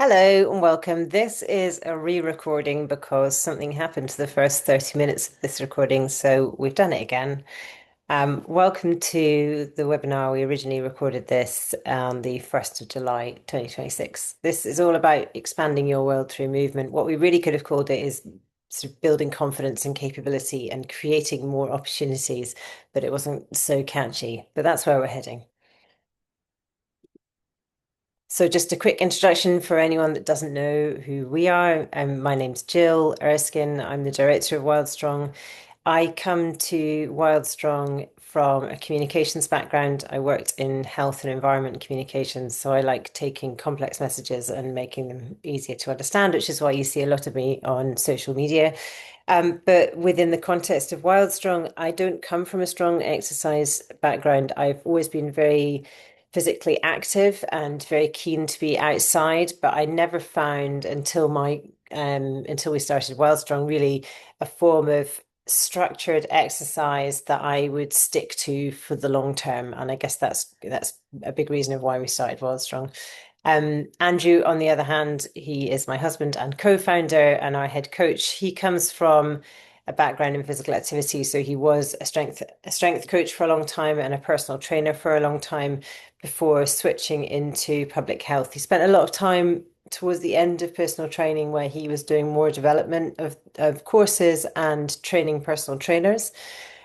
Hello and welcome. This is a re-recording because something happened to the first 30 minutes of this recording, so we've done it again. Welcome to the webinar. We originally recorded this on the 1st of July 2026. This is all about expanding your world through movement. What we really could have called it is sort of building confidence and capability and creating more opportunities, but it wasn't so catchy. But that's where we're heading. So just a quick introduction for anyone that doesn't know who we are. My name's Jill Erskine. I'm the director of Wildstrong. I come to Wildstrong from a communications background. I worked in health and environment communications, so I like taking complex messages and making them easier to understand, which is why you see a lot of me on social media. But within the context of Wildstrong, I don't come from a strong exercise background. I've always been very physically active and very keen to be outside, but I never found until we started Wildstrong really a form of structured exercise that I would stick to for the long term. And I guess that's a big reason of why we started Wildstrong. Andrew, on the other hand, he is my husband and co-founder and our head coach. He comes from a background in physical activity, so he was a strength coach for a long time and a personal trainer for a long time before switching into public health. He spent a lot of time towards the end of personal training where he was doing more development of courses and training personal trainers.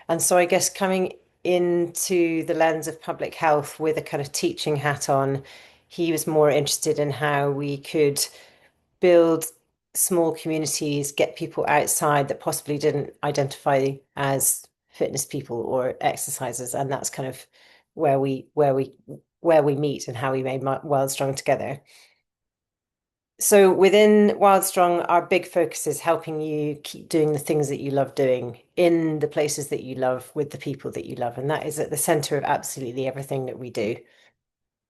And so I guess coming into the lens of public health with a kind of teaching hat on, he was more interested in how we could build small communities, get people outside that possibly didn't identify as fitness people or exercisers, and that's kind of where we meet and how we made Wildstrong together. So within Wildstrong, our big focus is helping you keep doing the things that you love doing in the places that you love with the people that you love, and that is at the center of absolutely everything that we do.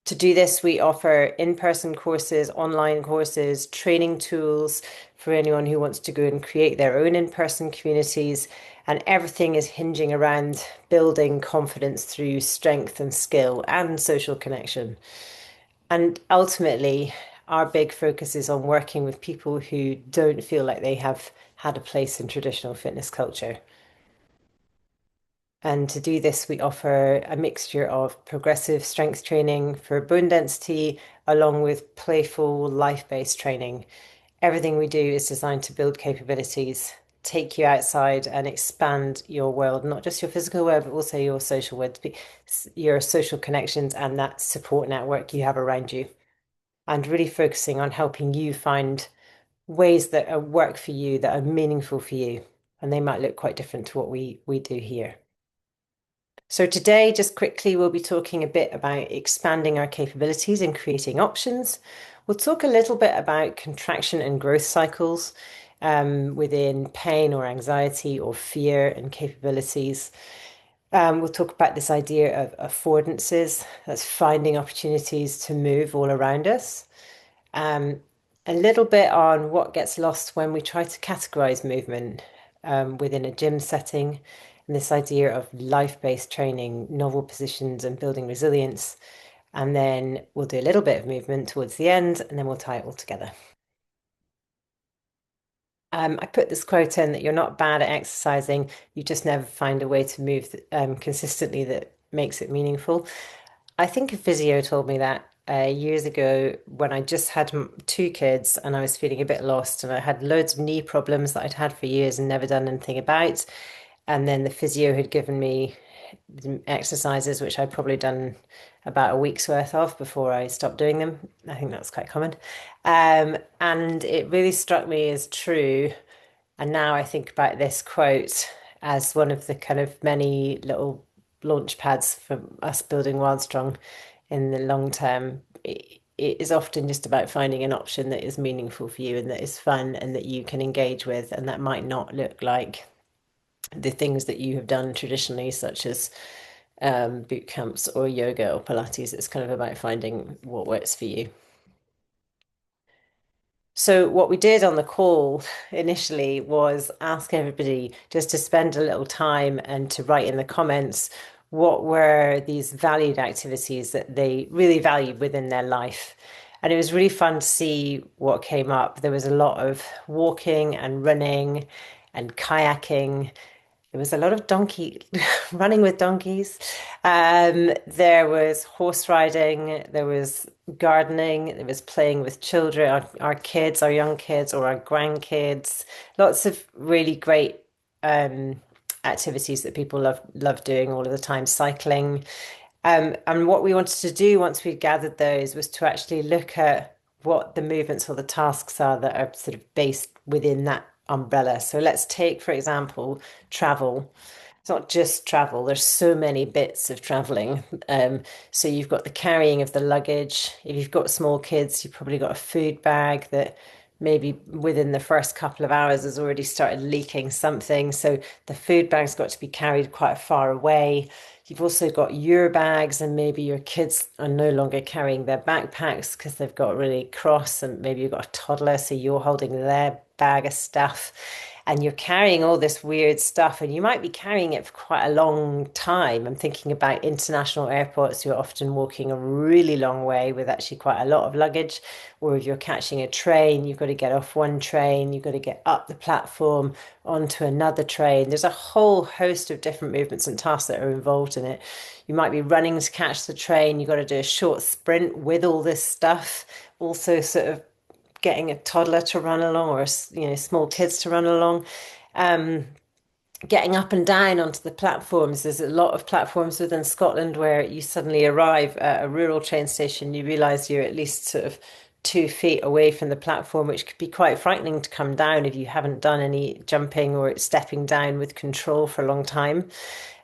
To do this, we offer in-person courses, online courses, training tools for anyone who wants to go and create their own in-person communities. And everything is hinging around building confidence through strength and skill and social connection. And ultimately, our big focus is on working with people who don't feel like they have had a place in traditional fitness culture. And to do this, we offer a mixture of progressive strength training for bone density, along with playful life-based training. Everything we do is designed to build capabilities, take you outside and expand your world, not just your physical world, but also your social world, your social connections and that support network you have around you. And really focusing on helping you find ways that work for you, that are meaningful for you. And they might look quite different to what we do here. So today, just quickly, we'll be talking a bit about expanding our capabilities and creating options. We'll talk a little bit about contraction and growth cycles within pain or anxiety or fear and capabilities. We'll talk about this idea of affordances, that's finding opportunities to move all around us. Um, a little bit on what gets lost when we try to categorize movement within a gym setting, and this idea of life-based training, novel positions, and building resilience. And then we'll do a little bit of movement towards the end, and then we'll tie it all together. I put this quote in that you're not bad at exercising, you just never find a way to move consistently that makes it meaningful. I think a physio told me that years ago when I just had two kids and I was feeling a bit lost and I had loads of knee problems that I'd had for years and never done anything about. And then the physio had given me exercises, which I'd probably done about a week's worth of before I stopped doing them. I think that's quite common. And it really struck me as true. And now I think about this quote as one of the kind of many little launch pads for us building Wildstrong in the long term. It is often just about finding an option that is meaningful for you and that is fun and that you can engage with, and that might not look like the things that you have done traditionally, such as boot camps or yoga or Pilates. It's kind of about finding what works for you. So what we did on the call initially was ask everybody just to spend a little time and to write in the comments what were these valued activities that they really valued within their life. And it was really fun to see what came up. There was a lot of walking and running and kayaking. There was a lot of donkey running with donkeys. There was horse riding. There was gardening. There was playing with children, our kids, our young kids, or our grandkids. Lots of really great activities that people love doing all of the time. Cycling. And what we wanted to do once we'd gathered those was to actually look at what the movements or the tasks are that are sort of based within that umbrella. So let's take, for example, travel. It's not just travel, there's so many bits of traveling. So you've got the carrying of the luggage. If you've got small kids, you've probably got a food bag that maybe within the first couple of hours has already started leaking something. So the food bag's got to be carried quite far away. You've also got your bags, and maybe your kids are no longer carrying their backpacks because they've got really cross, and maybe you've got a toddler, so you're holding their bag of stuff and you're carrying all this weird stuff, and you might be carrying it for quite a long time. I'm thinking about international airports. You're often walking a really long way with actually quite a lot of luggage. Or if you're catching a train, you've got to get off one train, you've got to get up the platform onto another train. There's a whole host of different movements and tasks that are involved in it. You might be running to catch the train, you've got to do a short sprint with all this stuff. Also, sort of getting a toddler to run along, or small kids to run along. Getting up and down onto the platforms. There's a lot of platforms within Scotland where you suddenly arrive at a rural train station, you realise you're at least sort of 2 feet away from the platform, which could be quite frightening to come down if you haven't done any jumping or stepping down with control for a long time.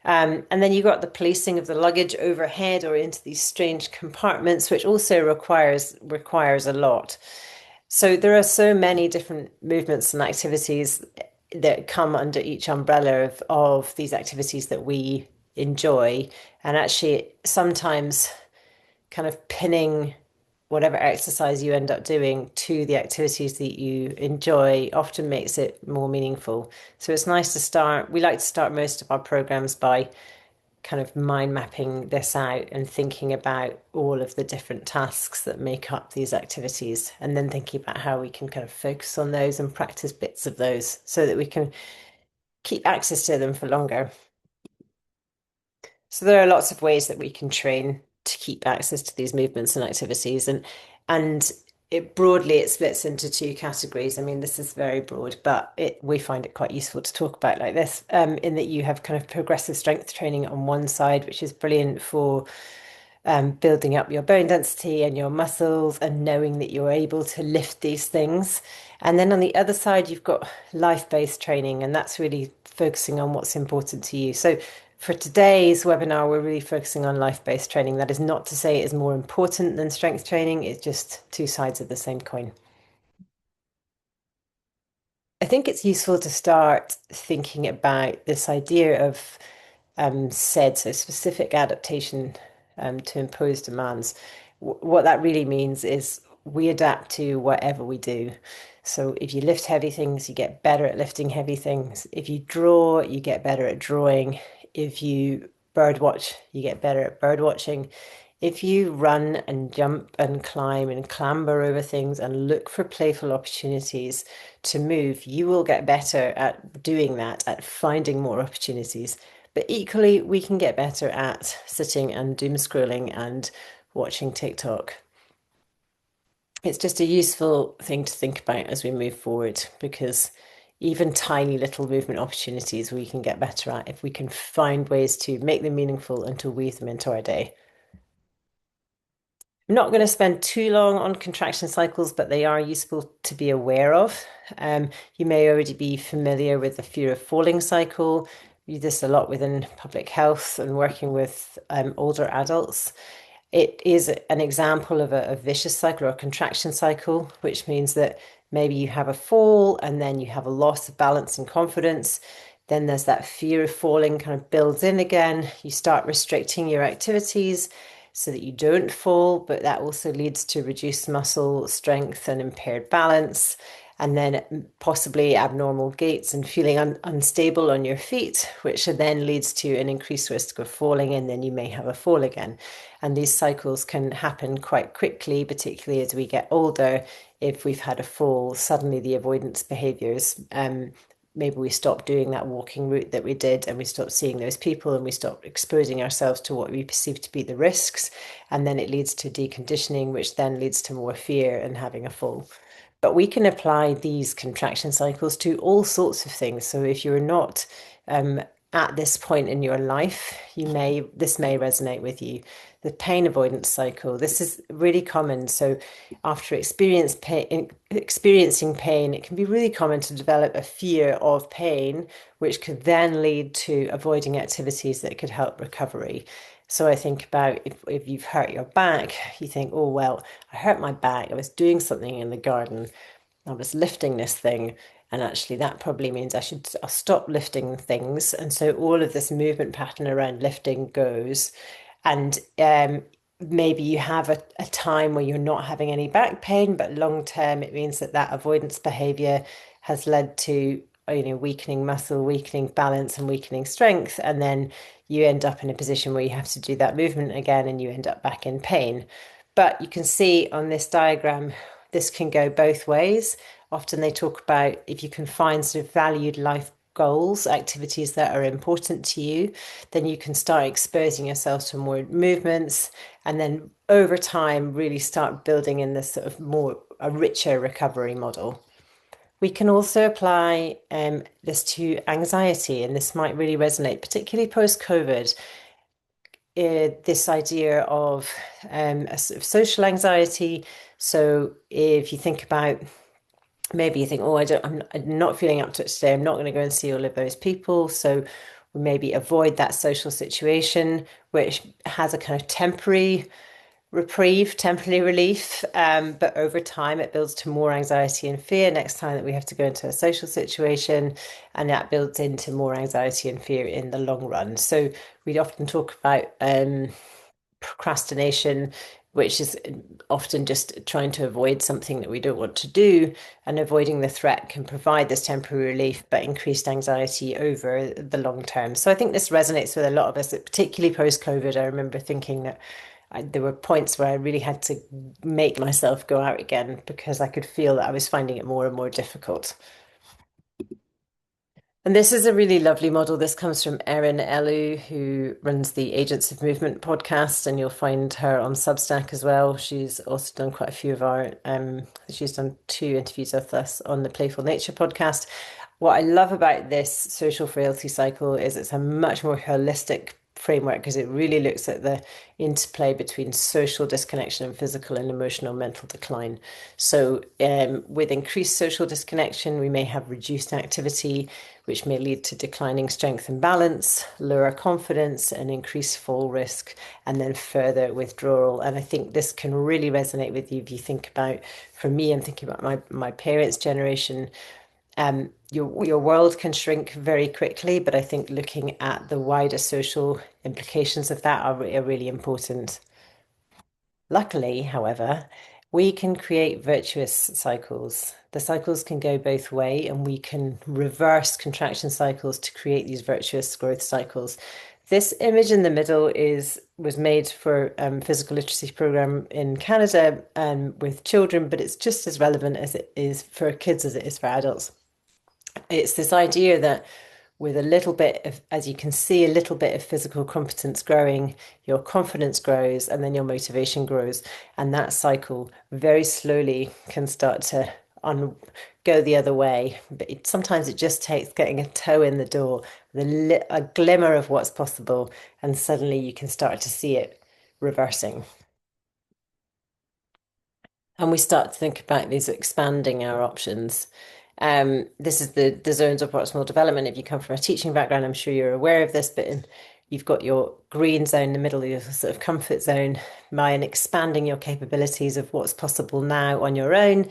And then you've got the placing of the luggage overhead or into these strange compartments, which also requires a lot. So there are so many different movements and activities that come under each umbrella of these activities that we enjoy. And actually, sometimes kind of pinning whatever exercise you end up doing to the activities that you enjoy often makes it more meaningful. So it's nice to start. We like to start most of our programs by kind of mind mapping this out and thinking about all of the different tasks that make up these activities, and then thinking about how we can kind of focus on those and practice bits of those so that we can keep access to them for longer. So there are lots of ways that we can train to keep access to these movements and activities, and it splits into two categories. I mean, this is very broad, but we find it quite useful to talk about like this, in that you have kind of progressive strength training on one side, which is brilliant for building up your bone density and your muscles and knowing that you're able to lift these things. And then on the other side, you've got life-based training, and that's really focusing on what's important to you. So for today's webinar, we're really focusing on life-based training. That is not to say it is more important than strength training, it's just two sides of the same coin. I think it's useful to start thinking about this idea of so specific adaptation to imposed demands. What that really means is we adapt to whatever we do. So if you lift heavy things, you get better at lifting heavy things. If you draw, you get better at drawing. If you birdwatch, you get better at birdwatching. If you run and jump and climb and clamber over things and look for playful opportunities to move, you will get better at doing that, at finding more opportunities. But equally, we can get better at sitting and doom scrolling and watching TikTok. It's just a useful thing to think about as we move forward, because even tiny little movement opportunities we can get better at if we can find ways to make them meaningful and to weave them into our day. I'm not going to spend too long on contraction cycles, but they are useful to be aware of. You may already be familiar with the fear of falling cycle. We do this a lot within public health and working with older adults. It is an example of a vicious cycle or a contraction cycle, which means that maybe you have a fall and then you have a loss of balance and confidence. Then there's that fear of falling kind of builds in again. You start restricting your activities so that you don't fall, but that also leads to reduced muscle strength and impaired balance. and then possibly abnormal gaits and feeling unstable on your feet, which then leads to an increased risk of falling, and then you may have a fall again. And these cycles can happen quite quickly, particularly as we get older. If we've had a fall, suddenly the avoidance behaviors, maybe we stop doing that walking route that we did, and we stop seeing those people, and we stop exposing ourselves to what we perceive to be the risks. And then it leads to deconditioning, which then leads to more fear and having a fall. But we can apply these contraction cycles to all sorts of things. So if you're not at this point in your life, this may resonate with you. The pain avoidance cycle, this is really common. So after experiencing pain, it can be really common to develop a fear of pain, which could then lead to avoiding activities that could help recovery. So I think about if you've hurt your back, you think, oh, well, I hurt my back. I was doing something in the garden. I was lifting this thing. And actually, that probably means I'll stop lifting things. And so all of this movement pattern around lifting goes. And maybe you have a time where you're not having any back pain, but long term, it means that that avoidance behavior has led to, weakening muscle, weakening balance, and weakening strength. And then you end up in a position where you have to do that movement again, and you end up back in pain. But you can see on this diagram, this can go both ways. Often they talk about if you can find sort of valued life goals, activities that are important to you, then you can start exposing yourself to more movements, and then over time really start building in this sort of a richer recovery model. We can also apply this to anxiety, and this might really resonate, particularly post-COVID. This idea of a sort of social anxiety. So if you think about, maybe you think, oh, I'm not feeling up to it today. I'm not going to go and see all of those people. So we maybe avoid that social situation, which has a kind of temporary reprieve, temporary relief. But over time, it builds to more anxiety and fear next time that we have to go into a social situation. And that builds into more anxiety and fear in the long run. So we often talk about procrastination, which is often just trying to avoid something that we don't want to do, and avoiding the threat can provide this temporary relief, but increased anxiety over the long term. So I think this resonates with a lot of us, particularly post-COVID. I remember thinking that there were points where I really had to make myself go out again because I could feel that I was finding it more and more difficult. And this is a really lovely model. This comes from Erin Elu, who runs the Agents of Movement podcast, and you'll find her on Substack as well. She's also done quite a few of she's done 2 interviews with us on the Playful Nature podcast. What I love about this social frailty cycle is it's a much more holistic framework because it really looks at the interplay between social disconnection and physical and emotional mental decline. So with increased social disconnection, we may have reduced activity, which may lead to declining strength and balance, lower confidence, and increased fall risk, and then further withdrawal. And I think this can really resonate with you if you think about, for me, I'm thinking about my parents' generation. Your world can shrink very quickly, but I think looking at the wider social implications of that are really important. Luckily, however, we can create virtuous cycles. The cycles can go both way, and we can reverse contraction cycles to create these virtuous growth cycles. This image in the middle was made for physical literacy program in Canada with children, but it's just as relevant as it is for kids as it is for adults. It's this idea that with a little bit of, as you can see, a little bit of physical competence growing, your confidence grows, and then your motivation grows. And that cycle very slowly can start to go the other way. But sometimes it just takes getting a toe in the door, a glimmer of what's possible, and suddenly you can start to see it reversing. And we start to think about these expanding our options. This is the zones of proximal development. If you come from a teaching background, I'm sure you're aware of this, but you've got your green zone in the middle, your sort of comfort zone, by expanding your capabilities of what's possible now on your own,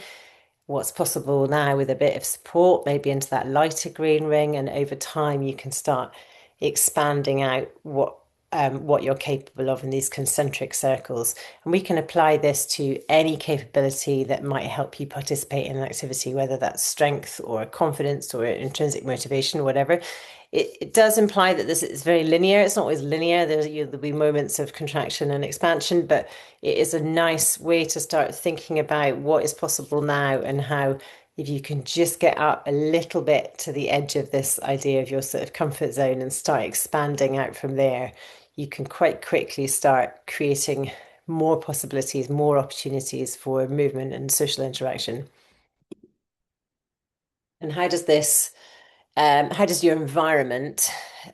what's possible now with a bit of support, maybe into that lighter green ring, and over time you can start expanding out what what you're capable of in these concentric circles. And we can apply this to any capability that might help you participate in an activity, whether that's strength or confidence or intrinsic motivation, whatever. It does imply that this is very linear. It's not always linear. There'll be moments of contraction and expansion, but it is a nice way to start thinking about what is possible now and how if you can just get up a little bit to the edge of this idea of your sort of comfort zone and start expanding out from there, you can quite quickly start creating more possibilities, more opportunities for movement and social interaction. And how does your environment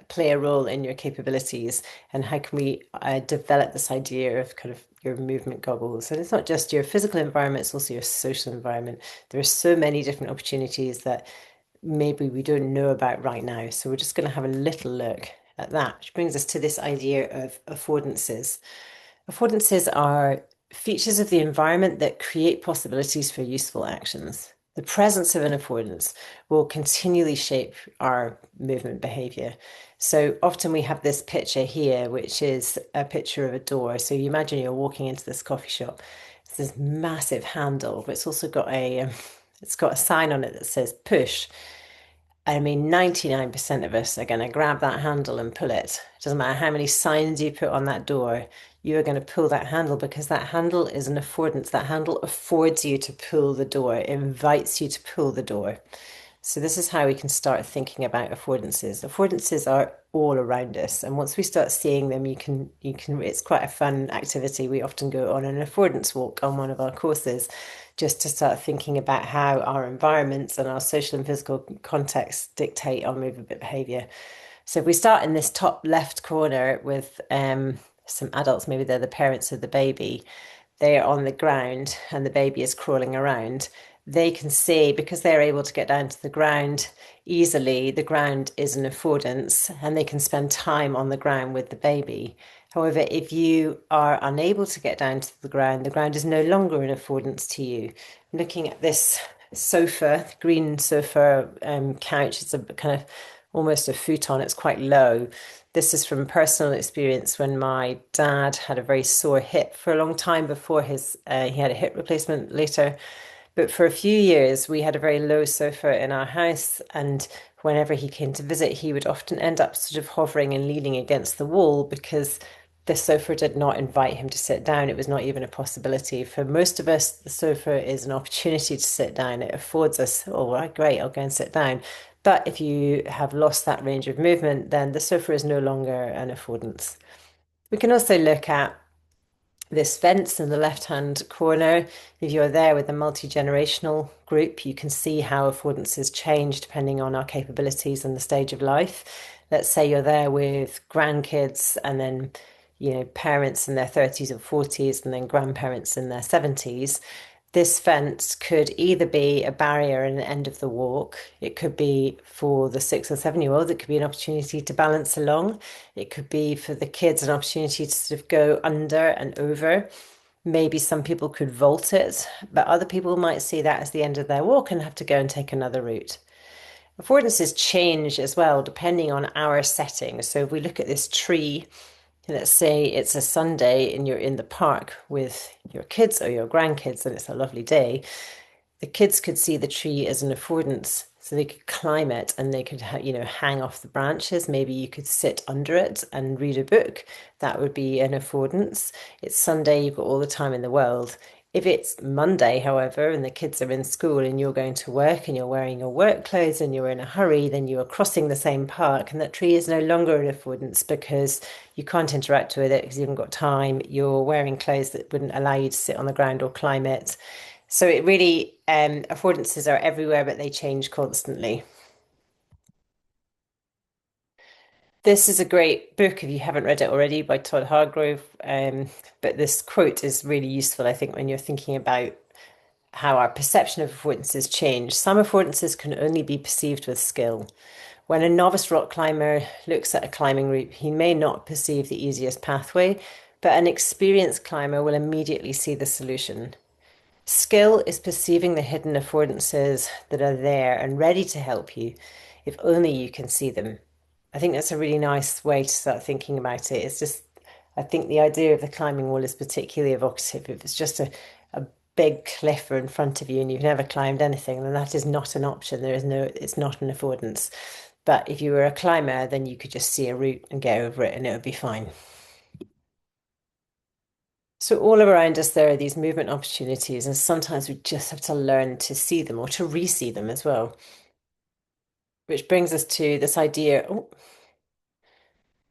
play a role in your capabilities? And how can we develop this idea of kind of your movement goggles? And it's not just your physical environment, it's also your social environment. There are so many different opportunities that maybe we don't know about right now. So we're just going to have a little look at that, which brings us to this idea of affordances. Affordances are features of the environment that create possibilities for useful actions. The presence of an affordance will continually shape our movement behavior. So often we have this picture here, which is a picture of a door. So you imagine you're walking into this coffee shop. It's this massive handle, but it's also got it's got a sign on it that says push. I mean, 99% of us are going to grab that handle and pull it. It doesn't matter how many signs you put on that door, you are going to pull that handle because that handle is an affordance. That handle affords you to pull the door, it invites you to pull the door. So this is how we can start thinking about affordances. Affordances are all around us, and once we start seeing them, you can. It's quite a fun activity. We often go on an affordance walk on one of our courses, just to start thinking about how our environments and our social and physical contexts dictate our movement behavior. So if we start in this top left corner with some adults, maybe they're the parents of the baby, they are on the ground and the baby is crawling around. They can see because they're able to get down to the ground easily, the ground is an affordance and they can spend time on the ground with the baby. However, if you are unable to get down to the ground is no longer an affordance to you. Looking at this sofa, green sofa couch, it's a kind of almost a futon, it's quite low. This is from personal experience when my dad had a very sore hip for a long time before he had a hip replacement later. But for a few years, we had a very low sofa in our house, and whenever he came to visit, he would often end up sort of hovering and leaning against the wall because the sofa did not invite him to sit down. It was not even a possibility. For most of us, the sofa is an opportunity to sit down. It affords us, oh, right, great, I'll go and sit down. But if you have lost that range of movement, then the sofa is no longer an affordance. We can also look at this fence in the left-hand corner. If you're there with a multi-generational group, you can see how affordances change depending on our capabilities and the stage of life. Let's say you're there with grandkids and then, parents in their 30s or 40s and then grandparents in their 70s. This fence could either be a barrier and an end of the walk. It could be for the 6 or 7 year old, it could be an opportunity to balance along. It could be for the kids an opportunity to sort of go under and over. Maybe some people could vault it, but other people might see that as the end of their walk and have to go and take another route. Affordances change as well depending on our setting. So if we look at this tree, let's say it's a Sunday and you're in the park with your kids or your grandkids and it's a lovely day, the kids could see the tree as an affordance. So they could climb it and they could, hang off the branches. Maybe you could sit under it and read a book. That would be an affordance. It's Sunday, you've got all the time in the world. If it's Monday, however, and the kids are in school and you're going to work and you're wearing your work clothes and you're in a hurry, then you are crossing the same park and that tree is no longer an affordance because you can't interact with it because you haven't got time. You're wearing clothes that wouldn't allow you to sit on the ground or climb it. So it really, affordances are everywhere, but they change constantly. This is a great book if you haven't read it already by Todd Hargrove. But this quote is really useful, I think, when you're thinking about how our perception of affordances change. Some affordances can only be perceived with skill. When a novice rock climber looks at a climbing route, he may not perceive the easiest pathway, but an experienced climber will immediately see the solution. Skill is perceiving the hidden affordances that are there and ready to help you, if only you can see them. I think that's a really nice way to start thinking about it. It's just, I think the idea of the climbing wall is particularly evocative. If it's just a big cliff in front of you and you've never climbed anything, then that is not an option. There is no, it's not an affordance. But if you were a climber, then you could just see a route and get over it and it would be fine. So all around us, there are these movement opportunities, and sometimes we just have to learn to see them or to re-see them as well. Which brings us to this idea. Oh,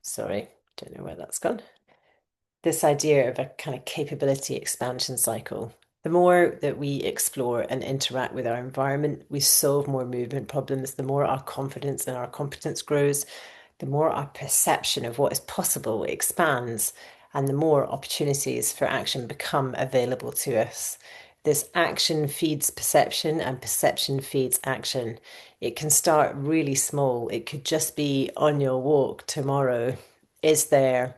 sorry, don't know where that's gone. This idea of a kind of capability expansion cycle. The more that we explore and interact with our environment, we solve more movement problems. The more our confidence and our competence grows, the more our perception of what is possible expands, and the more opportunities for action become available to us. This action feeds perception, and perception feeds action. It can start really small. It could just be on your walk tomorrow. Is there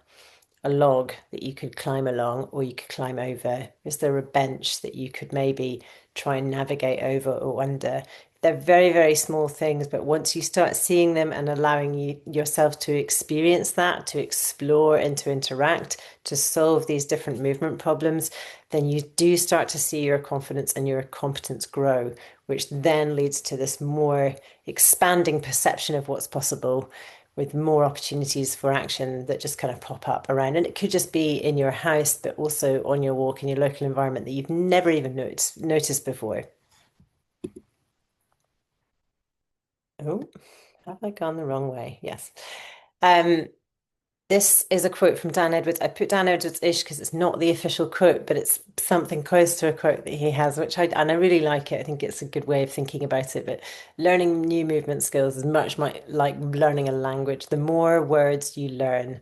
a log that you could climb along or you could climb over? Is there a bench that you could maybe try and navigate over or under? They're very, very small things, but once you start seeing them and allowing yourself to experience that, to explore and to interact, to solve these different movement problems, then you do start to see your confidence and your competence grow, which then leads to this more expanding perception of what's possible with more opportunities for action that just kind of pop up around. And it could just be in your house, but also on your walk in your local environment that you've never even noticed before. Oh, have I gone the wrong way? Yes. Um, this is a quote from Dan Edwards. I put Dan Edwards-ish because it's not the official quote, but it's something close to a quote that he has, and I really like it. I think it's a good way of thinking about it. But learning new movement skills is like learning a language. The more words you learn,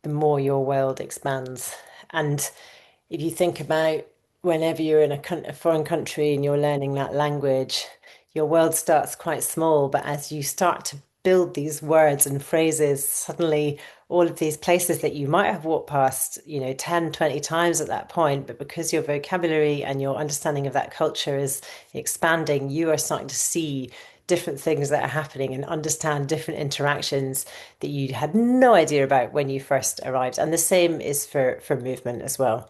the more your world expands. And if you think about whenever you're in a foreign country and you're learning that language, your world starts quite small, but as you start to build these words and phrases, suddenly all of these places that you might have walked past, 10, 20 times at that point, but because your vocabulary and your understanding of that culture is expanding, you are starting to see different things that are happening and understand different interactions that you had no idea about when you first arrived. And the same is for movement as well.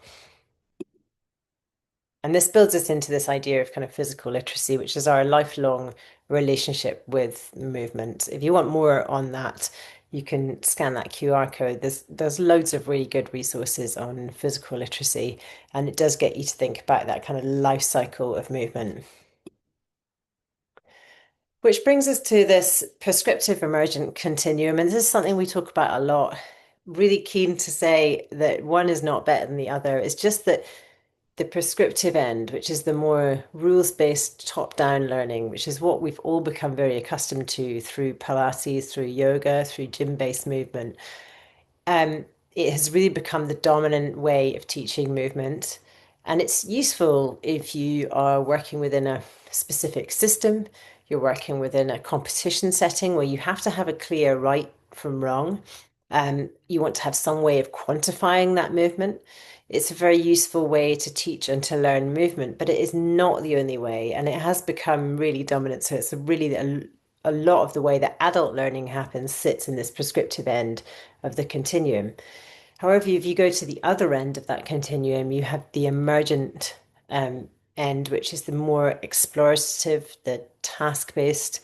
And this builds us into this idea of kind of physical literacy, which is our lifelong relationship with movement. If you want more on that, you can scan that QR code. There's loads of really good resources on physical literacy, and it does get you to think about that kind of life cycle of movement. Which brings us to this prescriptive emergent continuum, and this is something we talk about a lot. Really keen to say that one is not better than the other. It's just that the prescriptive end, which is the more rules-based top-down learning, which is what we've all become very accustomed to through Pilates, through yoga, through gym-based movement, um, it has really become the dominant way of teaching movement. And it's useful if you are working within a specific system, you're working within a competition setting where you have to have a clear right from wrong. You want to have some way of quantifying that movement. It's a very useful way to teach and to learn movement, but it is not the only way, and it has become really dominant. So it's a lot of the way that adult learning happens sits in this prescriptive end of the continuum. However, if you go to the other end of that continuum, you have the emergent end, which is the more explorative, the task-based.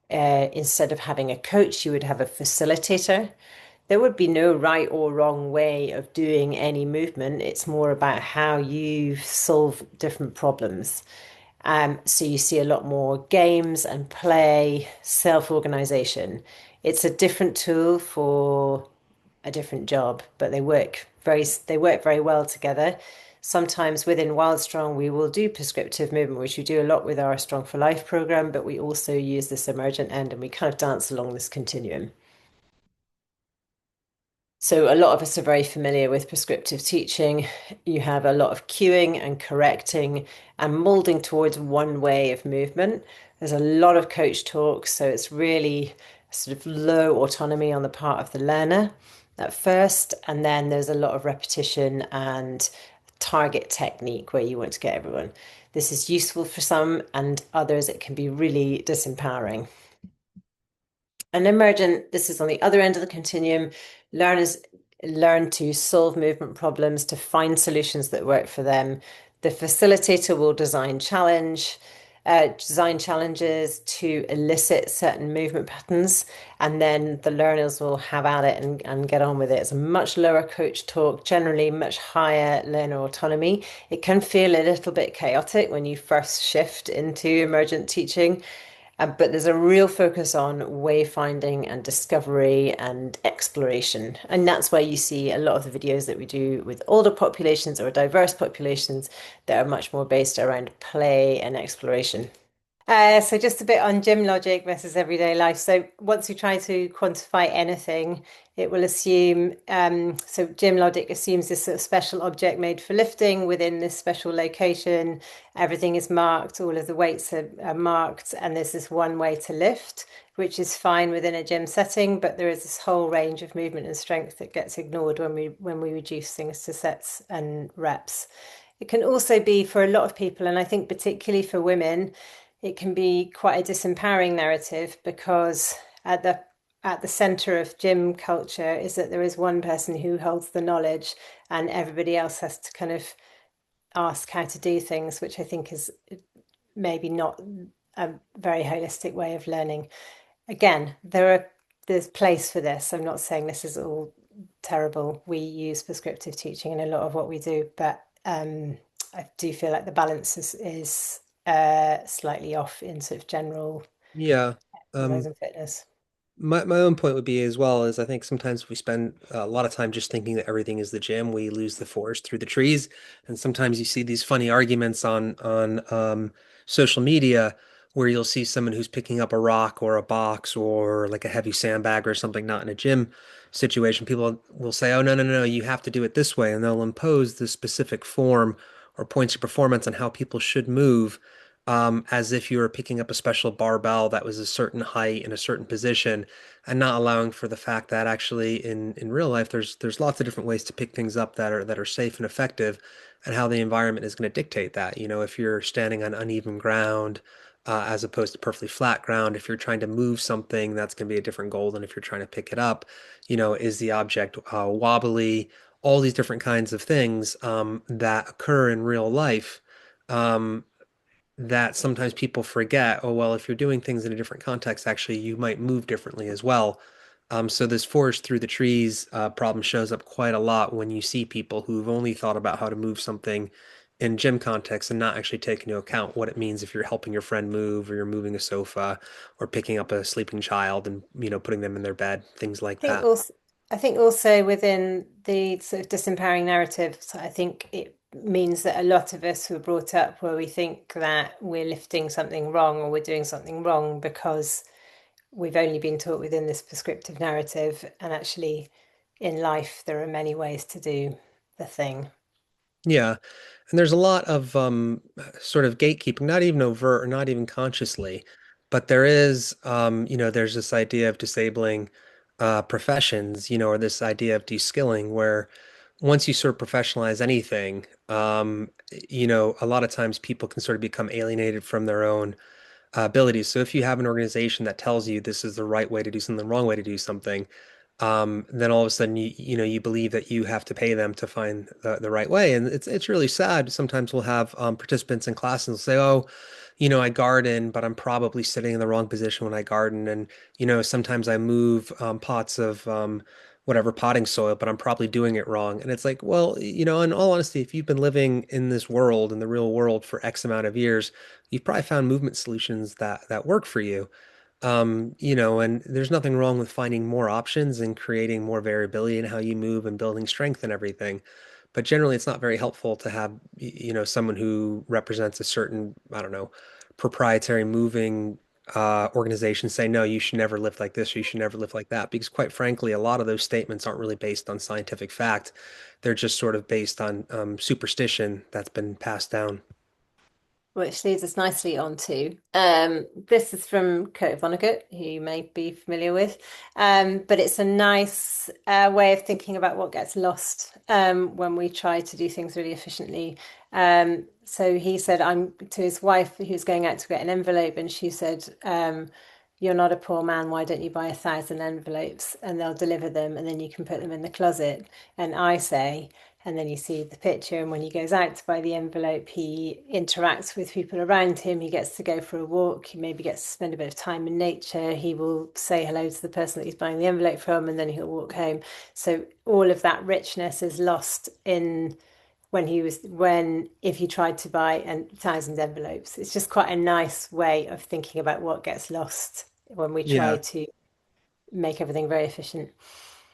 Instead of having a coach, you would have a facilitator. There would be no right or wrong way of doing any movement. It's more about how you solve different problems. So you see a lot more games and play, self-organization. It's a different tool for a different job, but they work very well together. Sometimes within Wild Strong, we will do prescriptive movement, which we do a lot with our Strong for Life program, but we also use this emergent end and we kind of dance along this continuum. So a lot of us are very familiar with prescriptive teaching. You have a lot of cueing and correcting and molding towards one way of movement. There's a lot of coach talk, so it's really sort of low autonomy on the part of the learner at first, and then there's a lot of repetition and target technique where you want to get everyone. This is useful for some, and others it can be really disempowering. An emergent, this is on the other end of the continuum. Learners learn to solve movement problems, to find solutions that work for them. The facilitator will design challenges to elicit certain movement patterns, and then the learners will have at it and get on with it. It's a much lower coach talk, generally much higher learner autonomy. It can feel a little bit chaotic when you first shift into emergent teaching, but there's a real focus on wayfinding and discovery and exploration. And that's where you see a lot of the videos that we do with older populations or diverse populations that are much more based around play and exploration. So just a bit on gym logic versus everyday life. So once we try to quantify anything, it will assume, so gym logic assumes this sort of special object made for lifting within this special location. Everything is marked, all of the weights are marked, and there's this one way to lift, which is fine within a gym setting, but there is this whole range of movement and strength that gets ignored when we reduce things to sets and reps. It can also be for a lot of people, and I think particularly for women, it can be quite a disempowering narrative because at the center of gym culture is that there is one person who holds the knowledge and everybody else has to kind of ask how to do things, which I think is maybe not a very holistic way of learning. Again, there's place for this. I'm not saying this is all terrible. We use prescriptive teaching in a lot of what we do, but I do feel like the balance is slightly off in sort of general Yeah. exercise Um, and fitness. my own point would be as well is I think sometimes we spend a lot of time just thinking that everything is the gym. We lose the forest through the trees, and sometimes you see these funny arguments on social media where you'll see someone who's picking up a rock or a box or like a heavy sandbag or something, not in a gym situation. People will say, "Oh, no, no, no, you have to do it this way," and they'll impose the specific form or points of performance on how people should move. As if you were picking up a special barbell that was a certain height in a certain position, and not allowing for the fact that actually in real life there's lots of different ways to pick things up that are safe and effective, and how the environment is going to dictate that. You know, if you're standing on uneven ground, as opposed to perfectly flat ground, if you're trying to move something, that's going to be a different goal than if you're trying to pick it up. You know, is the object wobbly? All these different kinds of things that occur in real life. Um, that sometimes people forget, oh, well, if you're doing things in a different context, actually, you might move differently as well. So this forest through the trees problem shows up quite a lot when you see people who've only thought about how to move something in gym context and not actually take into account what it means if you're helping your friend move or you're moving a sofa or picking up a sleeping child and, you know, putting them in their bed, things like I think that. also, I think also within the sort of disempowering narrative, so I think it means that a lot of us were brought up where we think that we're lifting something wrong or we're doing something wrong because we've only been taught within this prescriptive narrative, and actually in life there are many ways to do the thing. Yeah. And there's a lot of sort of gatekeeping, not even overt or not even consciously, but there is, you know, there's this idea of disabling professions, you know, or this idea of de-skilling where once you sort of professionalize anything, you know, a lot of times people can sort of become alienated from their own abilities. So if you have an organization that tells you this is the right way to do something, the wrong way to do something, then all of a sudden you know you believe that you have to pay them to find the right way, and it's really sad. Sometimes we'll have participants in classes will say, "Oh, you know, I garden, but I'm probably sitting in the wrong position when I garden, and you know, sometimes I move pots of whatever potting soil, but I'm probably doing it wrong." And it's like, well, you know, in all honesty, if you've been living in this world, in the real world, for X amount of years, you've probably found movement solutions that work for you. You know, and there's nothing wrong with finding more options and creating more variability in how you move and building strength and everything. But generally, it's not very helpful to have, you know, someone who represents a certain, I don't know, proprietary moving organization say, no, you should never lift like this or you should never lift like that. Because quite frankly, a lot of those statements aren't really based on scientific fact. They're just sort of based on superstition that's been passed down. Which leads us nicely on to this is from Kurt Vonnegut, who you may be familiar with, but it's a nice way of thinking about what gets lost when we try to do things really efficiently. So he said, I'm to his wife who's going out to get an envelope, and she said, you're not a poor man, why don't you buy 1,000 envelopes and they'll deliver them and then you can put them in the closet? And I say, and then you see the picture, and when he goes out to buy the envelope, he interacts with people around him. He gets to go for a walk. He maybe gets to spend a bit of time in nature. He will say hello to the person that he's buying the envelope from, and then he'll walk home. So all of that richness is lost in when if you tried to buy 1,000 envelopes. It's just quite a nice way of thinking about what gets lost when we try Yeah. to make everything very efficient.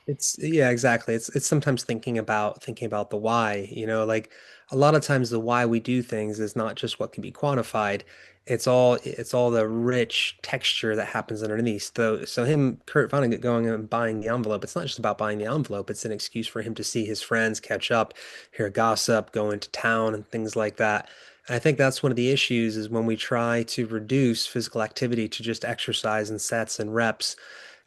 It's yeah, exactly. It's sometimes thinking about the why, like a lot of times the why we do things is not just what can be quantified. It's all the rich texture that happens underneath. So him, Kurt Vonnegut going and buying the envelope, it's not just about buying the envelope, it's an excuse for him to see his friends, catch up, hear gossip, go into town and things like that. And I think that's one of the issues is when we try to reduce physical activity to just exercise and sets and reps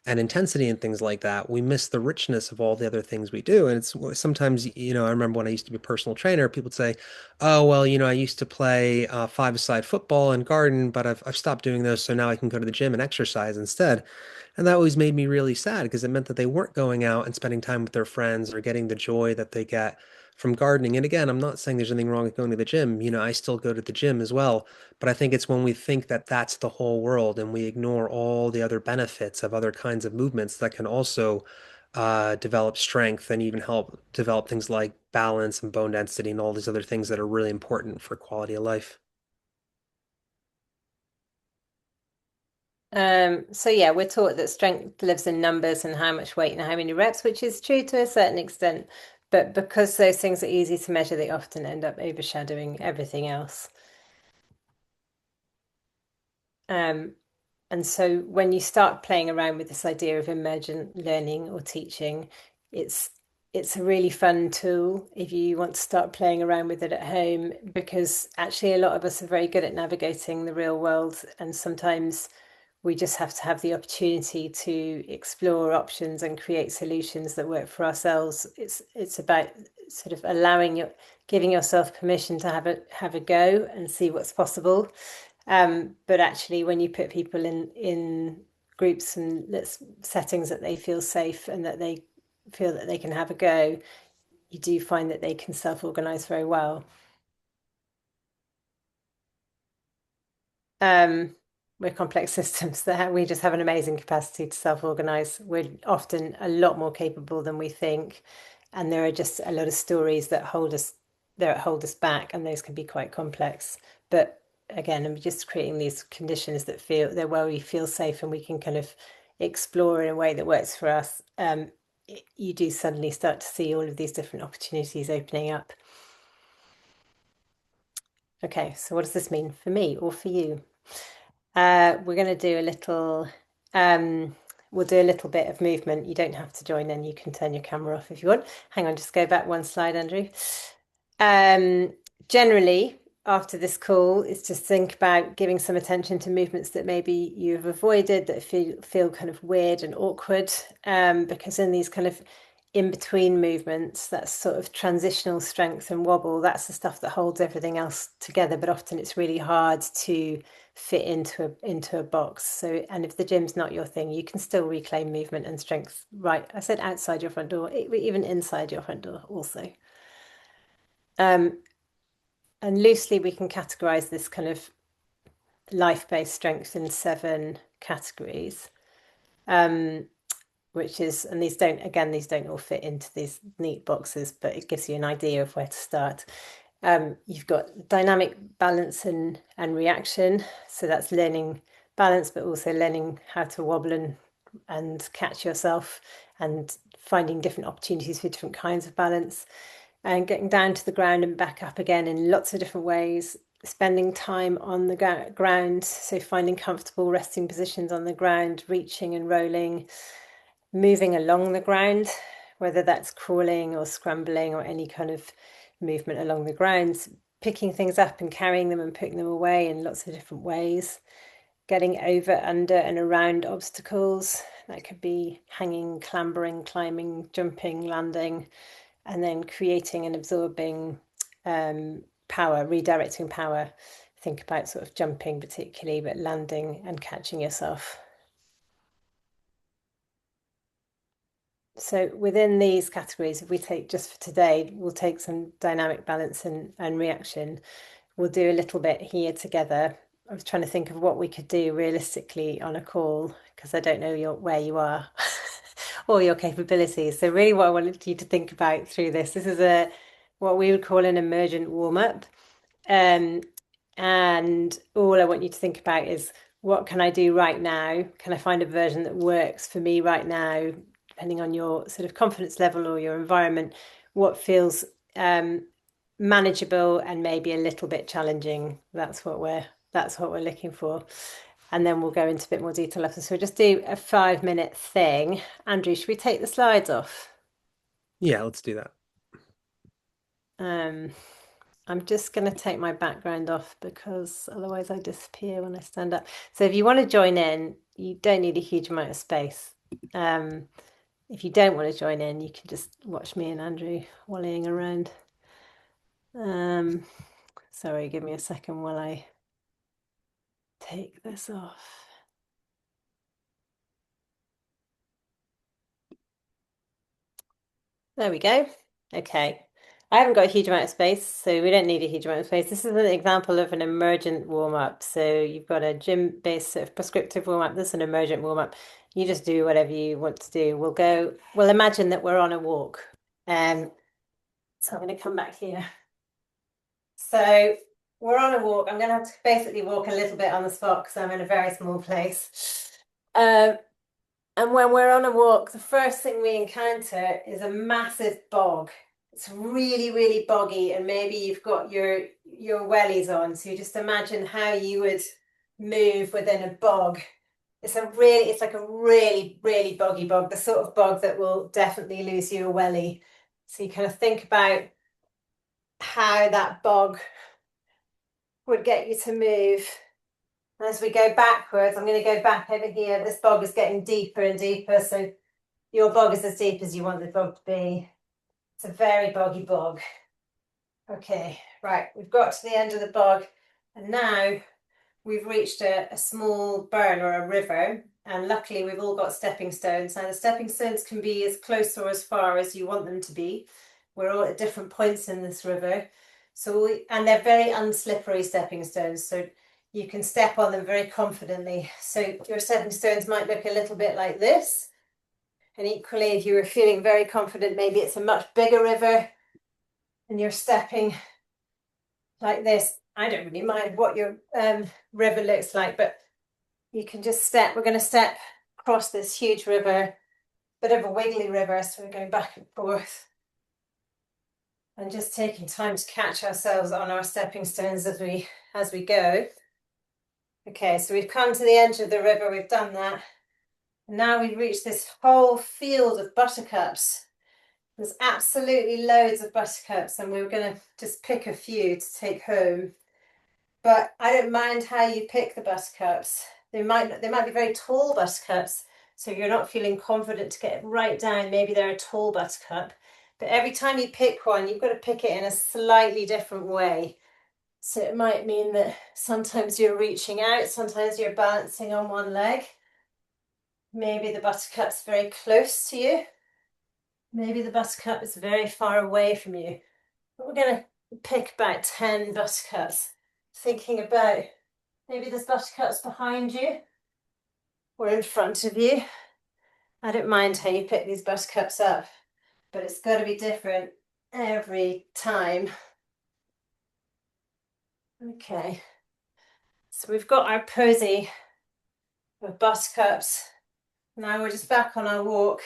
and intensity and things like that, we miss the richness of all the other things we do. And it's sometimes, I remember when I used to be a personal trainer, people would say, "Oh, well, I used to play five-a-side football and garden, but I've stopped doing those, so now I can go to the gym and exercise instead." And that always made me really sad because it meant that they weren't going out and spending time with their friends or getting the joy that they get from gardening. And again, I'm not saying there's anything wrong with going to the gym. I still go to the gym as well. But I think it's when we think that that's the whole world and we ignore all the other benefits of other kinds of movements that can also develop strength and even help develop things like balance and bone density and all these other things that are really important for quality of life. So yeah, we're taught that strength lives in numbers and how much weight and how many reps, which is true to a certain extent. But because those things are easy to measure, they often end up overshadowing everything else. Um, And so when you start playing around with this idea of emergent learning or teaching, it's it's a really fun tool if you want to start playing around with it at home, because actually a lot of us are very good at navigating the real world, and sometimes we just have to have the opportunity to explore options and create solutions that work for ourselves. It's about sort of giving yourself permission to have a go and see what's possible. But actually, when you put people in groups and settings that they feel safe and that they feel that they can have a go, you do find that they can self-organize very well. Um, we're complex systems that we just have an amazing capacity to self-organize. We're often a lot more capable than we think, and there are just a lot of stories that hold us back, and those can be quite complex. But again, I'm just creating these conditions that where we feel safe and we can kind of explore in a way that works for us. You do suddenly start to see all of these different opportunities opening up. Okay, so what does this mean for me or for you? We're going to do a um, we'll do a little bit of movement. You don't have to join in. You can turn your camera off if you want. Hang on, just go back one slide, Andrew. Um, Generally, after this call, is just think about giving some attention to movements that maybe you've avoided that feel kind of weird and awkward. Because in these kind of in between movements, that's sort of transitional strength and wobble. That's the stuff that holds everything else together. But often it's really hard to fit into a box. So, and if the gym's not your thing, you can still reclaim movement and strength. Right, I said outside your front door, even inside your front door also. Um, and loosely, we can categorize this kind of life-based strength in 7 categories. Um, which is, and these don't all fit into these neat boxes, but it gives you an idea of where to start. You've got dynamic balance and reaction. So that's learning balance, but also learning how to wobble and catch yourself and finding different opportunities for different kinds of balance and getting down to the ground and back up again in lots of different ways. Spending time on the ground, so finding comfortable resting positions on the ground, reaching and rolling, moving along the ground, whether that's crawling or scrambling or any kind of movement along the ground, picking things up and carrying them and putting them away in lots of different ways, getting over, under, and around obstacles. That could be hanging, clambering, climbing, jumping, landing, and then creating and absorbing power, redirecting power. Think about sort of jumping particularly, but landing and catching yourself. So within these categories, if we take just for today, we'll take some dynamic balance and reaction. We'll do a little bit here together. I was trying to think of what we could do realistically on a call because I don't know where you are or your capabilities. So really what I wanted you to think about through this is a what we would call an emergent warm-up. Um, and all I want you to think about is what can I do right now? Can I find a version that works for me right now, depending on your sort of confidence level or your environment, what feels manageable and maybe a little bit challenging. That's what we're looking for. And then we'll go into a bit more detail after. So we'll just do a 5 minute thing. Andrew, should we take the slides off? Yeah, let's do that. Um, I'm just going to take my background off because otherwise I disappear when I stand up. So if you want to join in, you don't need a huge amount of space. Um, if you don't want to join in, you can just watch me and Andrew wallying around. Sorry, give me a second while I take this off. There we go. Okay. I haven't got a huge amount of space, so we don't need a huge amount of space. This is an example of an emergent warm-up. So you've got a gym-based sort of prescriptive warm-up. This is an emergent warm-up. You just do whatever you want to do. We'll imagine that we're on a walk. So I'm going to come back here. So we're on a walk. I'm going to have to basically walk a little bit on the spot because I'm in a very small place. And when we're on a walk, the first thing we encounter is a massive bog. It's really, really boggy, and maybe you've got your wellies on. So you just imagine how you would move within a bog. It's like a really, really boggy bog, the sort of bog that will definitely lose you a welly. So you kind of think about how that bog would get you to move. And as we go backwards, I'm going to go back over here. This bog is getting deeper and deeper. So your bog is as deep as you want the bog to be. It's a very boggy bog. Okay, right, we've got to the end of the bog, and now we've reached a small burn or a river, and luckily we've all got stepping stones. Now the stepping stones can be as close or as far as you want them to be. We're all at different points in this river. And they're very unslippery stepping stones, so you can step on them very confidently. So your stepping stones might look a little bit like this. And equally, if you were feeling very confident, maybe it's a much bigger river and you're stepping like this. I don't really mind what your river looks like, but you can just step. We're going to step across this huge river, bit of a wiggly river, so we're going back and forth and just taking time to catch ourselves on our stepping stones as we go. Okay, so we've come to the edge of the river, we've done that. And now we've reached this whole field of buttercups. There's absolutely loads of buttercups, and we're going to just pick a few to take home. But I don't mind how you pick the buttercups. They might be very tall buttercups, so you're not feeling confident to get it right down. Maybe they're a tall buttercup. But every time you pick one, you've got to pick it in a slightly different way. So it might mean that sometimes you're reaching out, sometimes you're balancing on one leg. Maybe the buttercup's very close to you. Maybe the buttercup is very far away from you. But we're going to pick about 10 buttercups, thinking about maybe there's buttercups behind you or in front of you. I don't mind how you pick these buttercups up, but it's got to be different every time. Okay, so we've got our posy of buttercups. Now we're just back on our walk.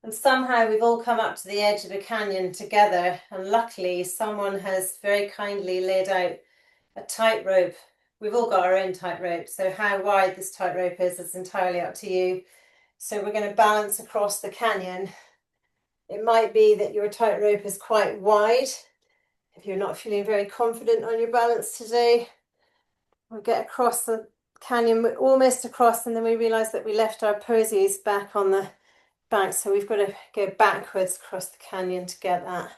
And somehow we've all come up to the edge of a canyon together, and luckily someone has very kindly laid out a tightrope. We've all got our own tightrope, so how wide this tightrope is entirely up to you. So we're going to balance across the canyon. It might be that your tightrope is quite wide. If you're not feeling very confident on your balance today, we'll get across the canyon, we're almost across, and then we realise that we left our posies back on the bank, so we've got to go backwards across the canyon to get that.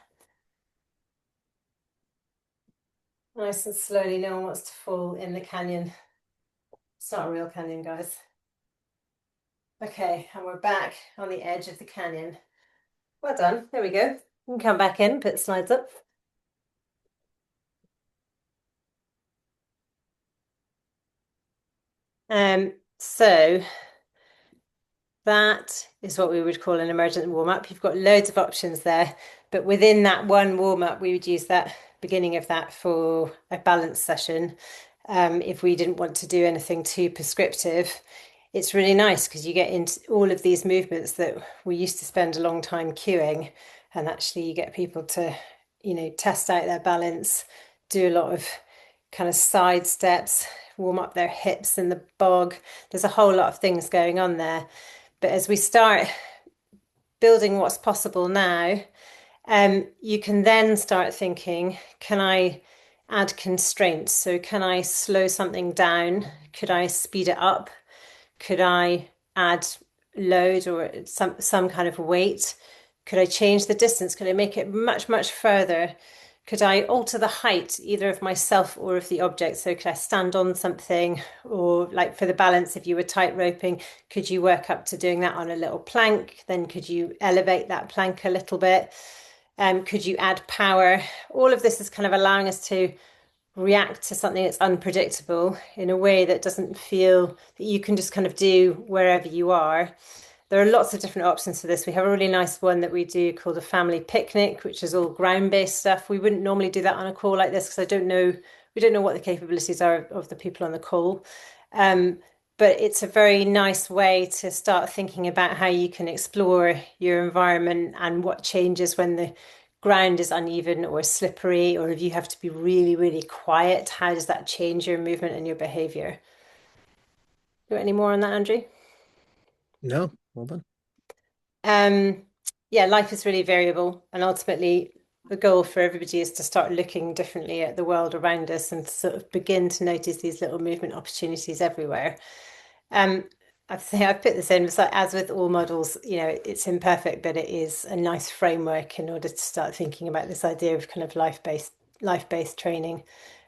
Nice and slowly, no one wants to fall in the canyon. It's not a real canyon, guys. Okay, and we're back on the edge of the canyon. Well done. There we go. You can come back in, put the slides up. So that is what we would call an emergent warm-up. You've got loads of options there, but within that one warm-up, we would use that beginning of that for a balance session. If we didn't want to do anything too prescriptive, it's really nice because you get into all of these movements that we used to spend a long time cueing, and actually you get people to, test out their balance, do a lot of kind of side steps, warm up their hips in the bog. There's a whole lot of things going on there. But as we start building what's possible now, you can then start thinking, can I add constraints? So can I slow something down? Could I speed it up? Could I add load or some kind of weight? Could I change the distance? Could I make it much, much further? Could I alter the height either of myself or of the object? So could I stand on something, or like for the balance, if you were tight roping, could you work up to doing that on a little plank? Then could you elevate that plank a little bit? Could you add power? All of this is kind of allowing us to react to something that's unpredictable in a way that doesn't feel that you can just kind of do wherever you are. There are lots of different options for this. We have a really nice one that we do called a family picnic, which is all ground-based stuff. We wouldn't normally do that on a call like this because we don't know what the capabilities are of the people on the call. But it's a very nice way to start thinking about how you can explore your environment and what changes when the ground is uneven or slippery, or if you have to be really, really quiet, how does that change your movement and your behavior? You got any more on that, Andrew? No, well done. Um, yeah, life is really variable, and ultimately, the goal for everybody is to start looking differently at the world around us and sort of begin to notice these little movement opportunities everywhere. Um, I think I've put this in, so as with all models, it's imperfect, but it is a nice framework in order to start thinking about this idea of kind of life-based training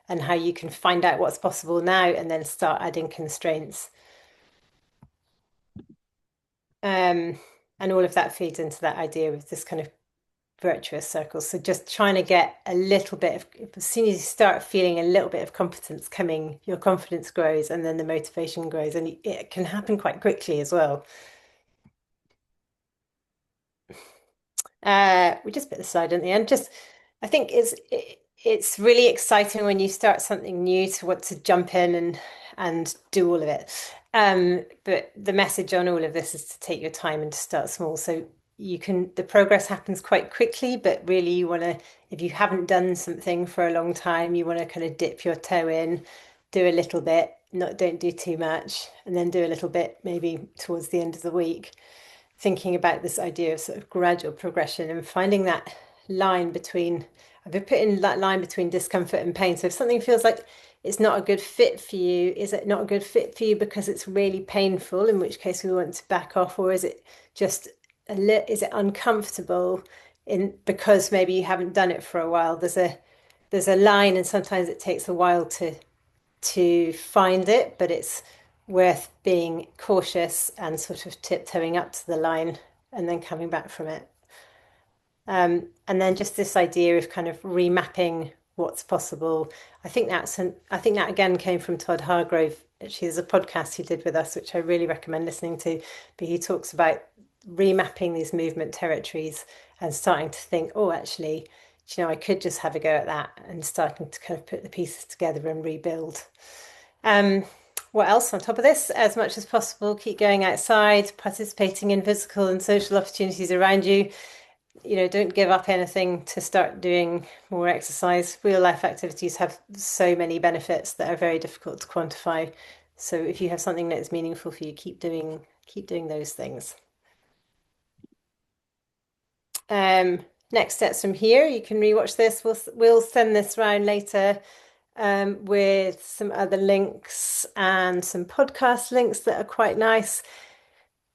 and how you can find out what's possible now and then start adding constraints. Um, and all of that feeds into that idea of this kind of virtuous circle. So just trying to get a little bit of, as soon as you start feeling a little bit of competence coming, your confidence grows and then the motivation grows, and it can happen quite quickly as well. We just put the slide in the end. Just, I think it's really exciting when you start something new to want to jump in and do all of it. But the message on all of this is to take your time and to start small. So the progress happens quite quickly, but really you want to, if you haven't done something for a long time, you want to kind of dip your toe in, do a little bit, don't do too much, and then do a little bit maybe towards the end of the week, thinking about this idea of sort of gradual progression and finding that line between, I've been putting that line between discomfort and pain. So if something feels like it's not a good fit for you, is it not a good fit for you because it's really painful, in which case we want to back off, or is it just is it uncomfortable in because maybe you haven't done it for a while? There's a line, and sometimes it takes a while to find it, but it's worth being cautious and sort of tiptoeing up to the line and then coming back from it. And then just this idea of kind of remapping what's possible. I think that again came from Todd Hargrove. Actually, there's a podcast he did with us, which I really recommend listening to. But he talks about remapping these movement territories and starting to think, oh, actually, I could just have a go at that, and starting to kind of put the pieces together and rebuild. Um, what else on top of this? As much as possible, keep going outside, participating in physical and social opportunities around you. Don't give up anything to start doing more exercise. Real life activities have so many benefits that are very difficult to quantify. So if you have something that is meaningful for you, keep doing those things. Next steps from here, you can rewatch this. We'll send this round later with some other links and some podcast links that are quite nice.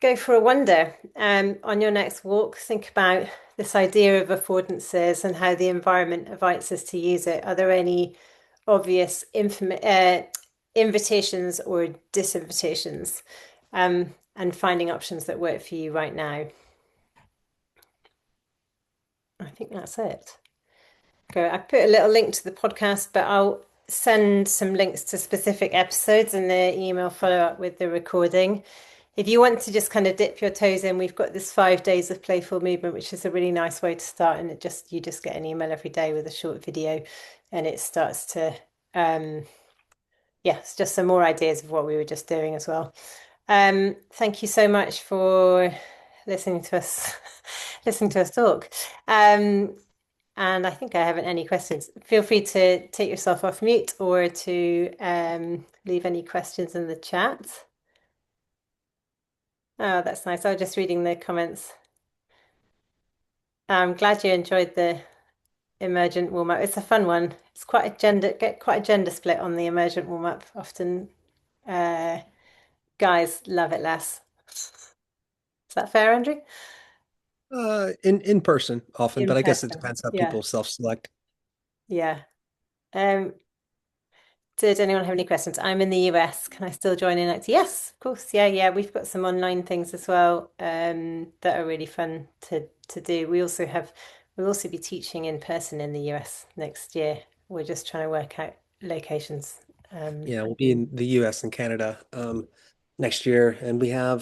Go for a wander. On your next walk, think about this idea of affordances and how the environment invites us to use it. Are there any obvious invitations or disinvitations? and finding options that work for you right now. I think that's it. I put a little link to the podcast, but I'll send some links to specific episodes in the email follow up with the recording. If you want to just kind of dip your toes in, we've got this 5 days of playful movement, which is a really nice way to start. And you just get an email every day with a short video, and it starts to it's just some more ideas of what we were just doing as well. Thank you so much for listening to us listening to us talk. And I think I haven't any questions. Feel free to take yourself off mute or to leave any questions in the chat. Oh, that's nice. I was just reading the comments. I'm glad you enjoyed the emergent warm up. It's a fun one. It's get quite a gender split on the emergent warm up. Often guys love it less. Is that fair, Andrew? In person often, In but I guess it person. depends how Yeah. people self-select. Yeah. Um, Did anyone have any questions? I'm in the US. Can I still join in? Yes, of course. Yeah, yeah. We've got some online things as well, that are really fun to do. We'll also be teaching in person in the US next year. We're just trying to work out locations. Yeah, we'll be in the US and Canada next year, and I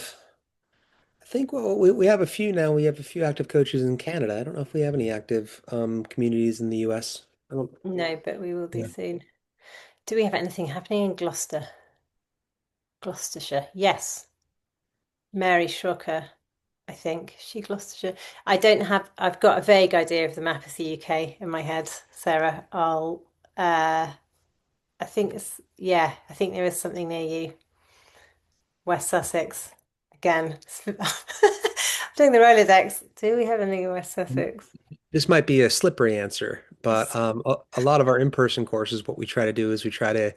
think we have a few now. We have a few active coaches in Canada. I don't know if we have any active communities in the US. I don't. No, but we will do Yeah. soon. Do we have anything happening in Gloucestershire? Yes. Mary Shrocker, I think. She Gloucestershire. I've got a vague idea of the map of the UK in my head, Sarah. I think I think there is something near you. West Sussex. Again. I'm doing the Rolodex. Do we have anything in West Sussex? This might be a slippery answer, but a lot of our in-person courses, what we try to do is we try to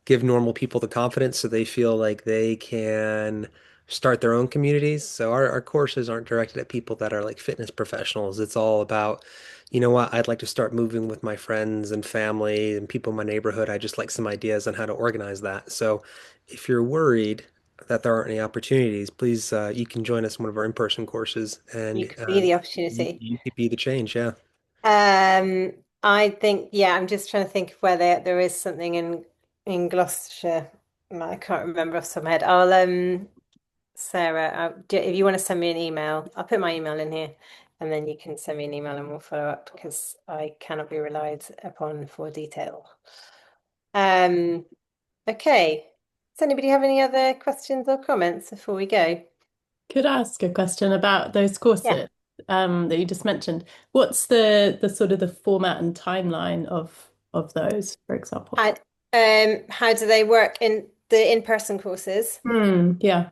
give normal people the confidence so they feel like they can start their own communities. So our courses aren't directed at people that are like fitness professionals. It's all about, you know what, I'd like to start moving with my friends and family and people in my neighborhood. I just like some ideas on how to organize that. So if you're worried that there aren't any opportunities, please, you can join us in one of our in-person courses You and could be the opportunity. you could be the change. Yeah. Um, I think, I'm just trying to think of where there is something in Gloucestershire. I can't remember off the top of my head. Sarah, if you want to send me an email, I'll put my email in here, and then you can send me an email and we'll follow up because I cannot be relied upon for detail. Um, okay. Does anybody have any other questions or comments before we go? Could I ask a question about those Yeah. courses that you just mentioned? What's the sort of the format and timeline of those, for example? How do they work in the in-person courses? Yeah.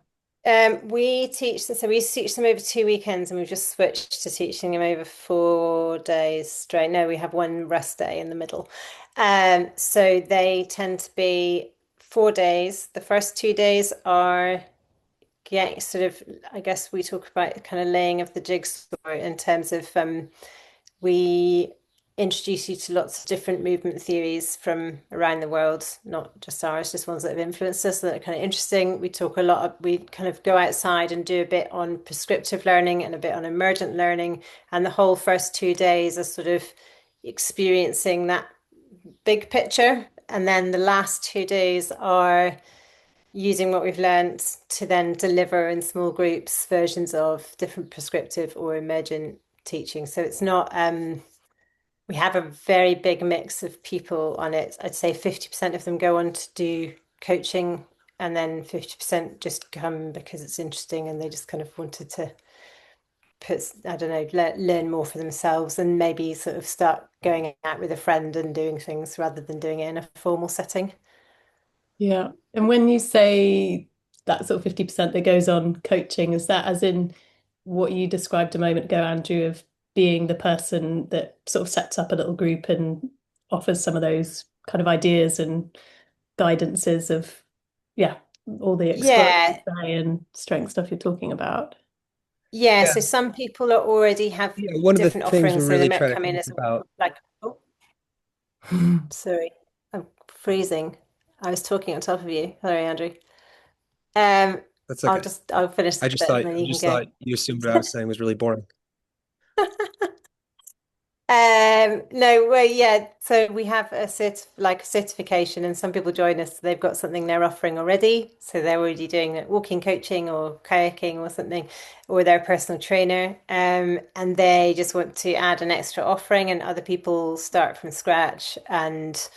We used to teach them over 2 weekends, and we've just switched to teaching them over 4 days straight. No, we have one rest day in the middle. So they tend to be 4 days. The first 2 days are sort of, I guess we talk about kind of laying of the jigsaw in terms of we introduce you to lots of different movement theories from around the world, not just ours, just ones that have influenced us that are kind of interesting. We kind of go outside and do a bit on prescriptive learning and a bit on emergent learning. And the whole first 2 days are sort of experiencing that big picture. And then the last 2 days are using what we've learned to then deliver in small groups versions of different prescriptive or emergent teaching. So it's not we have a very big mix of people on it. I'd say 50% of them go on to do coaching, and then 50% just come because it's interesting and they just kind of wanted to I don't know, learn more for themselves and maybe sort of start going out with a friend and doing things rather than doing it in a formal setting. Yeah. And when you say that sort of 50% that goes on coaching, is that as in what you described a moment ago, Andrew, of being the person that sort of sets up a little group and offers some of those kind of ideas and guidances of, yeah, all the Yeah, exploratory and strength stuff you're talking about? yeah. Yeah. So some people already have Yeah. One of the different things we offerings, so they really might try to come in think as about. like, oh, sorry, I'm freezing. I was talking on top of you. Sorry, Andrew. That's okay. I'll finish this bit and then I you can just go. thought you assumed what I was saying was really boring. No, well, yeah. So we have a certification, and some people join us. They've got something they're offering already, so they're already doing walking coaching or kayaking or something, or they're a personal trainer. And they just want to add an extra offering, and other people start from scratch and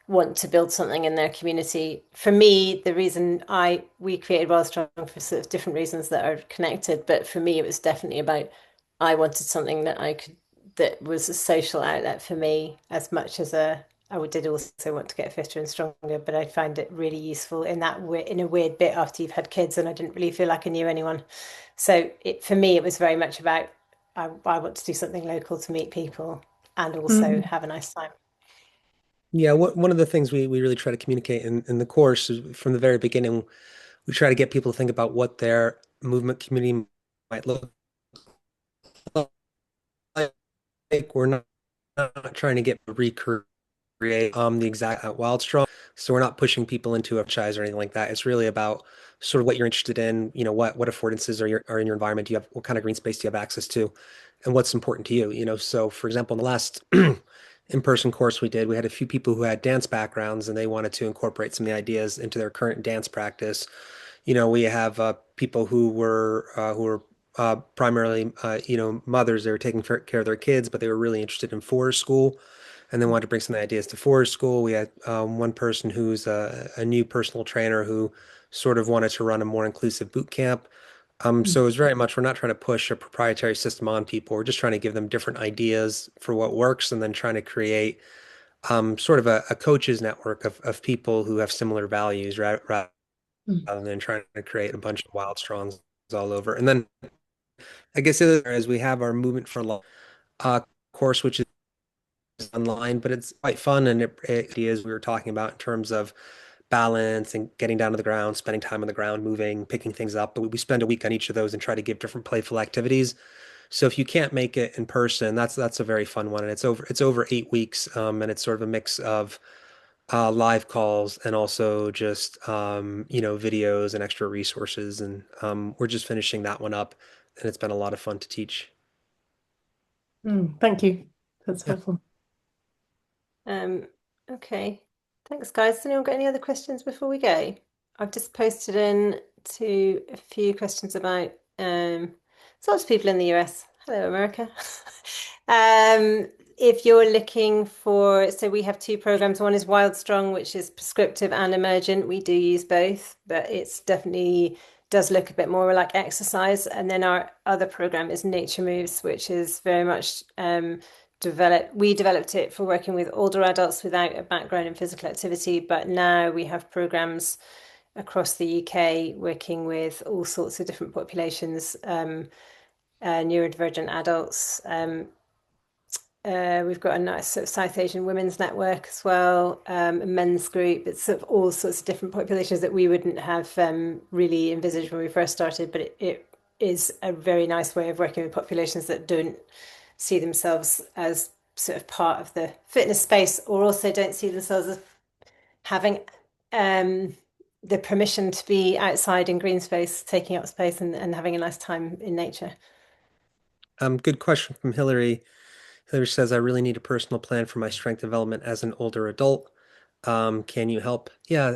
want to build something in their community. For me, the reason I we created Wild Strong for sort of different reasons that are connected, but for me, it was definitely about I wanted something that I could that was a social outlet for me as much as a I did also want to get fitter and stronger, but I find it really useful in that in a weird bit after you've had kids, and I didn't really feel like I knew anyone. So for me, it was very much about I want to do something local to meet people and also Mm. have a nice time. Yeah, one of the things we really try to communicate in the course is from the very beginning, we try to get people to think about what their movement community might look like. We're not trying to get recreate the exact Wild Strong. So we're not pushing people into a franchise or anything like that. It's really about sort of what you're interested in, what affordances are in your environment. Do you have what kind of green space do you have access to, and what's important to you? So for example, in the last in-person course we did, we had a few people who had dance backgrounds and they wanted to incorporate some of the ideas into their current dance practice. We have people who were primarily mothers. They were taking care of their kids, but they were really interested in forest school and then wanted to bring some ideas to forest school. We had one person who's a new personal trainer who sort of wanted to run a more inclusive boot camp. So it was very much, we're not trying to push a proprietary system on people. We're just trying to give them different ideas for what works and then trying to create sort of a coaches network of people who have similar values rather Mm. than trying to create a bunch of wild strongs all over. And then I guess the other is we have our Movement for Life uh, course, which is online, but it's quite fun. And it is we were talking about in terms of balance and getting down to the ground, spending time on the ground, moving, picking things up. But we spend a week on each of those and try to give different playful activities. So if you can't make it in person, that's a very fun one, and it's over 8 weeks, and it's sort of a mix of live calls and also just videos and extra resources. And we're just finishing that one up, and it's been a lot of fun to teach. Thank you. That's Yeah. helpful. Um, okay. Thanks, guys. Has anyone got any other questions before we go? I've just posted in to a few questions about there's lots of people in the US. Hello, America. If you're looking for, so we have two programs. One is Wild Strong, which is prescriptive and emergent. We do use both, but it's definitely does look a bit more like exercise. And then our other program is Nature Moves, which is very much we developed it for working with older adults without a background in physical activity, but now we have programs across the UK working with all sorts of different populations, neurodivergent adults. We've got a nice sort of South Asian women's network as well, a men's group. It's sort of all sorts of different populations that we wouldn't have really envisaged when we first started, but it is a very nice way of working with populations that don't see themselves as sort of part of the fitness space or also don't see themselves as having um, the permission to be outside in green space, taking up space and having a nice time in nature. Good question from Hillary. Hillary says, I really need a personal plan for my strength development as an older adult. Can you help? Yeah.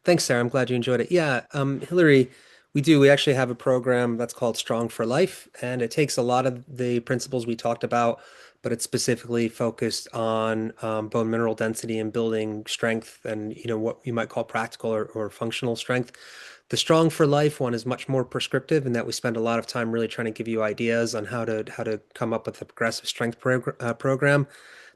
Thanks, Sarah. I'm glad you enjoyed it. Yeah. Hillary, we do. We actually have a program that's called Strong for Life, and it takes a lot of the principles we talked about, but it's specifically focused on bone mineral density and building strength and, what you might call practical or functional strength. The Strong for Life one is much more prescriptive in that we spend a lot of time really trying to give you ideas on how to come up with a progressive strength program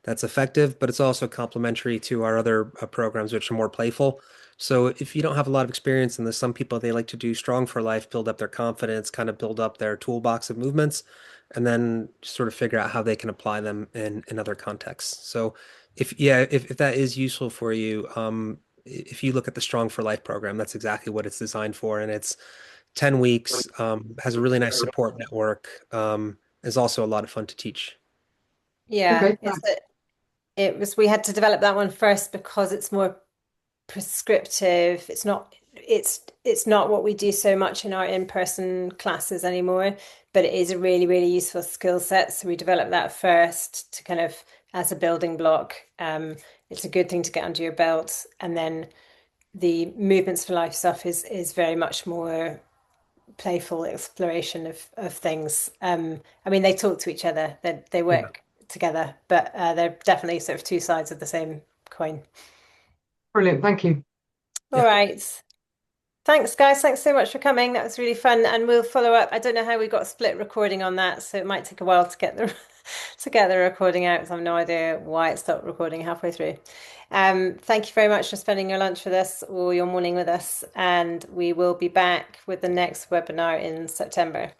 that's effective, but it's also complementary to our other programs, which are more playful. So if you don't have a lot of experience in this, some people they like to do Strong for Life, build up their confidence, kind of build up their toolbox of movements, and then sort of figure out how they can apply them in other contexts. So if that is useful for you, if you look at the Strong for Life program, that's exactly what it's designed for, and it's 10 weeks, has a really nice support network, is also a lot of fun to teach. Yeah, Okay. it was we had to develop that one first because it's more prescriptive. It's not it's not what we do so much in our in-person classes anymore, but it is a really, really useful skill set. So we develop that first to kind of as a building block. It's a good thing to get under your belt, and then the Movements for Life stuff is very much more playful exploration of things. I mean, they talk to each other, they Yeah. work together, but they're definitely sort of two sides of the same coin. Brilliant. Thank you. All Yeah. right. Thanks, guys. Thanks so much for coming. That was really fun, and we'll follow up. I don't know how we got split recording on that, so it might take a while to get the to get the recording out. 'Cause I have no idea why it stopped recording halfway through. Thank you very much for spending your lunch with us or your morning with us, and we will be back with the next webinar in September.